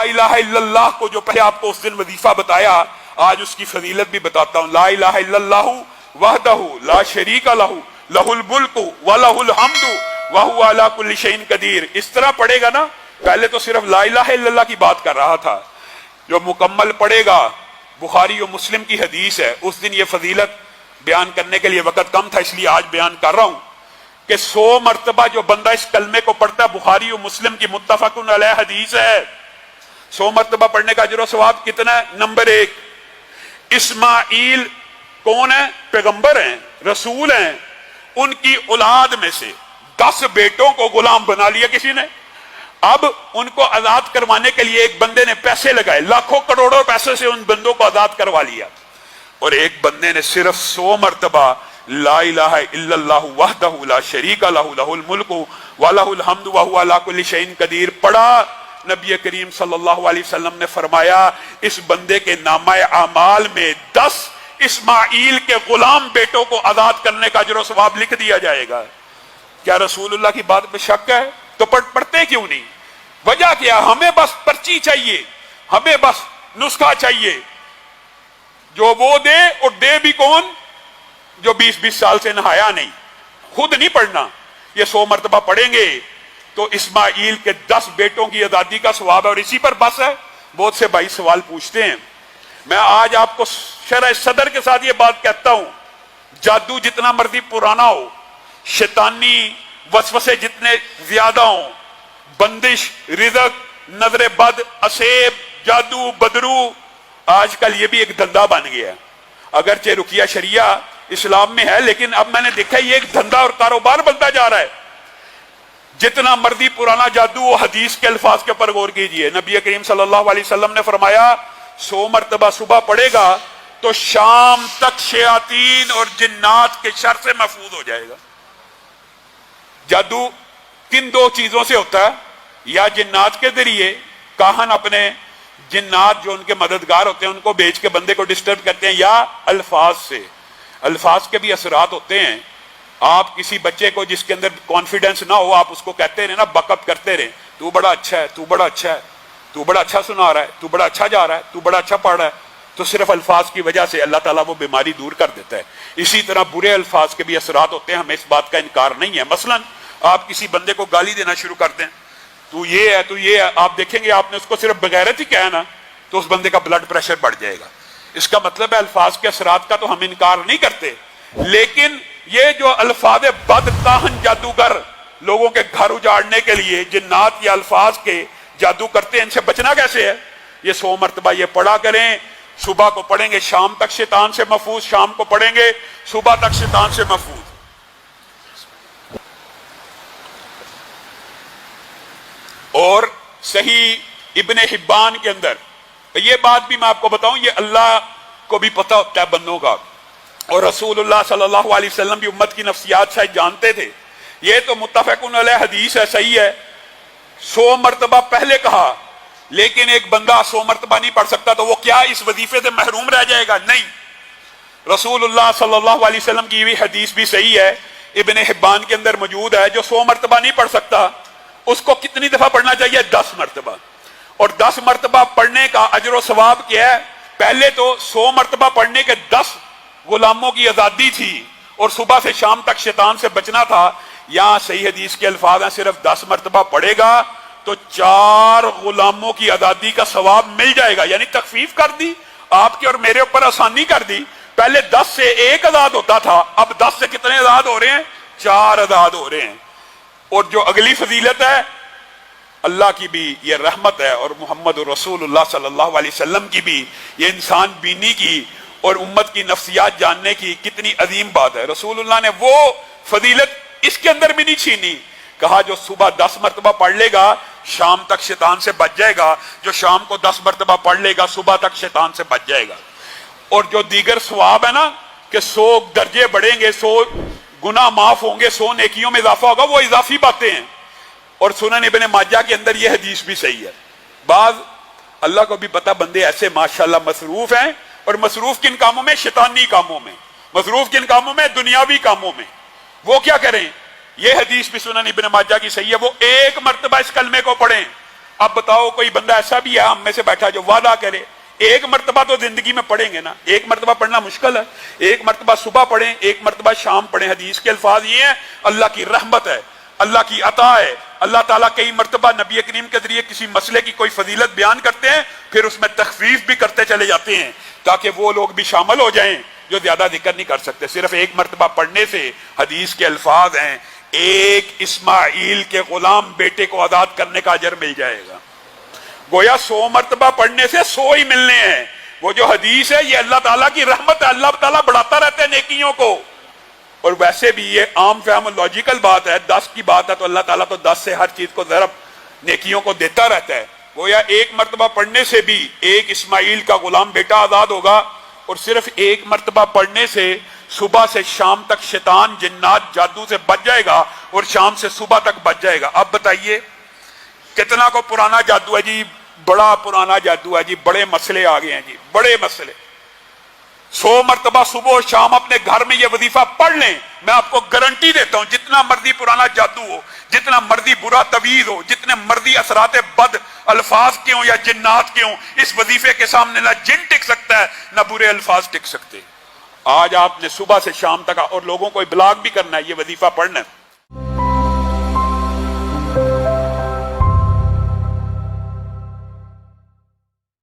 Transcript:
الہ الا اللہ کو جو پہلے آپ کو اس دن وظیفہ بتایا، آج اس کی فضیلت بھی بتاتا ہوں۔ لا الہ الا اللہ وحدہ لا شریک لہ لہ الملک ولہ الحمد وہو علی کل شیء قدیر۔ اس طرح پڑھے گا نا، پہلے تو صرف لا الہ الا اللہ کی بات کر رہا تھا، جو مکمل پڑھے گا، بخاری و مسلم کی حدیث ہے، اس دن یہ فضیلت بیان کرنے کے لیے وقت کم تھا، اس لیے آج بیان کر رہا ہوں کہ 100 مرتبہ جو بندہ اس کلمے کو پڑھتا ہے، بخاری و مسلم کی متفق علیہ حدیث ہے، 100 مرتبہ پڑھنے کا اجر و ثواب کتنا ہے؟ نمبر 1، اسماعیل کون ہے؟ پیغمبر ہیں، رسول ہیں، ان کی اولاد میں سے 10 بیٹوں کو غلام بنا لیا کسی نے، اب ان کو آزاد کروانے کے لیے ایک بندے نے پیسے لگائے، لاکھوں کروڑوں پیسے سے ان بندوں کو آزاد کروا لیا، اور ایک بندے نے صرف 100 مرتبہ لا الہ الا اللہ وحدہ لا شریک لہ لہ الملک ولہ الحمد وہو علی کل شیء قدیر پڑھا۔ نبی کریم صلی اللہ علیہ وسلم نے فرمایا اس بندے کے نامہ اعمال میں 10 اسماعیل کے غلام بیٹوں کو آزاد کرنے کا اجر و ثواب لکھ دیا جائے گا۔ کیا رسول اللہ کی بات پہ شک ہے؟ تو پڑھتے کیوں نہیں؟ وجہ کیا؟ ہمیں بس پرچی چاہیے، ہمیں بس نسخہ چاہیے، جو وہ دے، اور دے بھی کون؟ جو 20 سال سے نہایا نہیں، خود نہیں پڑھنا۔ یہ 100 مرتبہ پڑھیں گے تو اسماعیل کے 10 بیٹوں کی آزادی کا ثواب ہے، اور اسی پر بس ہے۔ بہت سے بھائی سوال پوچھتے ہیں، میں آج آپ کو شرح صدر کے ساتھ یہ بات کہتا ہوں، جادو جتنا مرضی پرانا ہو، شیطانی وسوسے جتنے زیادہ ہوں، بندش، رزق، نظر بد، اسیب، جادو، بدرو، آج کل یہ بھی ایک دھندا بن گیا ہے۔ اگرچہ رقیہ شریعہ اسلام میں ہے، لیکن اب میں نے دیکھا یہ ایک دھندا اور کاروبار بنتا جا رہا ہے۔ جتنا مرضی پرانا جادو و حدیث کے الفاظ کے اوپر غور کیجئے، نبی کریم صلی اللہ علیہ وسلم نے فرمایا 100 مرتبہ صبح پڑھے گا تو شام تک شیاطین اور جنات کے شر سے محفوظ ہو جائے گا۔ جادو کن 2 چیزوں سے ہوتا ہے؟ یا جنات کے ذریعے، کاہن اپنے جنات جو ان کے مددگار ہوتے ہیں ان کو بیچ کے بندے کو ڈسٹرب کرتے ہیں، یا الفاظ سے۔ الفاظ کے بھی اثرات ہوتے ہیں۔ آپ کسی بچے کو جس کے اندر کانفیڈنس نہ ہو، آپ اس کو کہتے رہے نا، بک اپ کرتے رہے، تو بڑا اچھا ہے، تو بڑا اچھا ہے، تو بڑا اچھا سنا رہا ہے، تو بڑا اچھا جا رہا ہے، تو بڑا اچھا پڑھ رہا ہے، تو صرف الفاظ کی وجہ سے اللہ تعالیٰ وہ بیماری دور کر دیتا ہے۔ اسی طرح برے الفاظ کے بھی اثرات ہوتے ہیں، ہمیں اس بات کا انکار نہیں ہے۔ مثلا آپ کسی بندے کو گالی دینا شروع کر دیں، تو یہ ہے، تو یہ ہے، آپ دیکھیں گے آپ نے اس کو صرف بغیرت ہی کہا نا، تو اس بندے کا بلڈ پریشر بڑھ جائے گا۔ اس کا مطلب ہے الفاظ کے اثرات کا تو ہم انکار نہیں کرتے، لیکن یہ جو الفاظ بد کاہن جادوگر لوگوں کے گھر اجاڑنے کے لیے جنات یا الفاظ کے جادو کرتے ہیں، ان سے بچنا کیسے ہے؟ یہ 100 مرتبہ یہ پڑھا کریں، صبح کو پڑھیں گے شام تک شیطان سے محفوظ، شام کو پڑھیں گے صبح تک شیطان سے محفوظ۔ اور صحیح ابن حبان کے اندر یہ بات بھی میں آپ کو بتاؤں، یہ اللہ کو بھی پتہ ہوتا ہے بندوں کا، اور رسول اللہ صلی اللہ علیہ وسلم بھی امت کی نفسیات شاید جانتے تھے۔ یہ تو متفق علیہ حدیث ہے، صحیح ہے، 100 مرتبہ پہلے کہا، لیکن ایک بندہ 100 مرتبہ نہیں پڑھ سکتا تو وہ کیا اس وظیفے سے محروم رہ جائے گا؟ نہیں، رسول اللہ صلی اللہ علیہ وسلم کی بھی حدیث بھی صحیح ہے، ابن حبان کے اندر موجود ہے، جو 100 مرتبہ نہیں پڑھ سکتا اس کو کتنی دفعہ پڑھنا چاہیے؟ 10 مرتبہ۔ اور 10 مرتبہ پڑھنے کا اجر و ثواب کیا ہے؟ پہلے تو 100 مرتبہ پڑھنے کے 10 غلاموں کی آزادی تھی، اور صبح سے شام تک شیطان سے بچنا تھا۔ یہاں صحیح حدیث کے الفاظ ہیں، صرف 10 مرتبہ پڑھے گا تو 4 غلاموں کی آزادی کا ثواب مل جائے گا۔ یعنی تخفیف کر دی آپ کے اور میرے اوپر، آسانی کر دی۔ پہلے 10 سے 1 آزاد ہوتا تھا، اب 10 سے کتنے آزاد ہو رہے ہیں؟ 4 آزاد ہو رہے ہیں۔ اور جو اگلی فضیلت ہے، اللہ کی بھی یہ رحمت ہے، اور محمد رسول اللہ صلی اللہ علیہ وسلم کی بھی یہ انسان بینی کی اور امت کی نفسیات جاننے کی کتنی عظیم بات ہے۔ رسول اللہ نے وہ فضیلت اس کے اندر بھی نہیں چھینی، کہا جو صبح 10 مرتبہ پڑھ لے گا شام تک شیطان سے بچ جائے گا، جو شام کو 10 مرتبہ پڑھ لے گا صبح تک شیطان سے بچ جائے گا۔ اور جو دیگر ثواب ہے نا کہ 100 درجے بڑھیں گے، 100 گناہ معاف ہوں گے، 100 نیکیوں میں اضافہ ہوگا، وہ اضافی باتیں ہیں۔ اور سنن ابن ماجہ کے اندر یہ حدیث بھی صحیح ہے۔ بعض اللہ کو بھی پتہ بندے ایسے ماشاءاللہ مصروف ہیں، اور مصروف کن کاموں میں؟ شیطانی کاموں میں۔ مصروف کن کاموں میں؟ دنیاوی کاموں میں۔ وہ کیا کریں؟ یہ حدیث بھی سنن ابن ماجہ کی صحیح ہے، وہ 1 مرتبہ اس کلمے کو پڑھیں، اب بتاؤ کوئی بندہ ایسا بھی ہے ہم میں سے بیٹھا جو وعدہ کرے ایک مرتبہ تو زندگی میں پڑھیں گے نا, ایک مرتبہ پڑھنا مشکل ہے, ایک مرتبہ صبح پڑھیں, ایک مرتبہ شام پڑھیں. حدیث کے الفاظ یہ ہیں اللہ کی رحمت ہے, اللہ کی عطا ہے. اللہ تعالیٰ کئی مرتبہ نبی کریم کے ذریعے کسی مسئلے کی کوئی فضیلت بیان کرتے ہیں, پھر اس میں تخفیف بھی کرتے چلے جاتے ہیں تاکہ وہ لوگ بھی شامل ہو جائیں جو زیادہ ذکر نہیں کر سکتے. صرف ایک مرتبہ پڑھنے سے حدیث کے الفاظ ہیں ایک اسماعیل کے غلام بیٹے کو آزاد کرنے کا اجر مل جائے گا. گویا 100 مرتبہ پڑھنے سے 100 ہی ملنے ہیں. وہ جو حدیث ہے یہ اللہ تعالیٰ کی رحمت ہے, اللہ تعالیٰ بڑھاتا رہتا ہے نیکیوں کو. اور ویسے بھی یہ عام فہم لاجیکل بات ہے, 10 کی بات ہے تو اللہ تعالیٰ تو 10 سے ہر چیز کو ضرب نیکیوں کو دیتا رہتا ہے. گویا ایک مرتبہ پڑھنے سے بھی ایک اسماعیل کا غلام بیٹا آزاد ہوگا, اور صرف ایک مرتبہ پڑھنے سے صبح سے شام تک شیطان جنات جادو سے بچ جائے گا, اور شام سے صبح تک بچ جائے گا. اب بتائیے کتنا کو پرانا جادو ہے جی, بڑا پرانا جادو ہے جی, بڑے مسئلے آ گئے ہیں جی, بڑے مسئلے. 100 مرتبہ صبح اور شام اپنے گھر میں یہ وظیفہ پڑھ لیں, میں آپ کو گارنٹی دیتا ہوں جتنا مرضی پرانا جادو ہو, جتنا مرضی برا تویز ہو, جتنے مرضی اثرات بد الفاظ کے ہوں یا جنات کے ہوں, اس وظیفے کے سامنے نہ جن ٹک سکتا ہے نہ برے الفاظ ٹک سکتے. آج آپ نے صبح سے شام تک اور لوگوں کو ابلاغ بھی کرنا ہے, یہ وظیفہ پڑھنا ہے.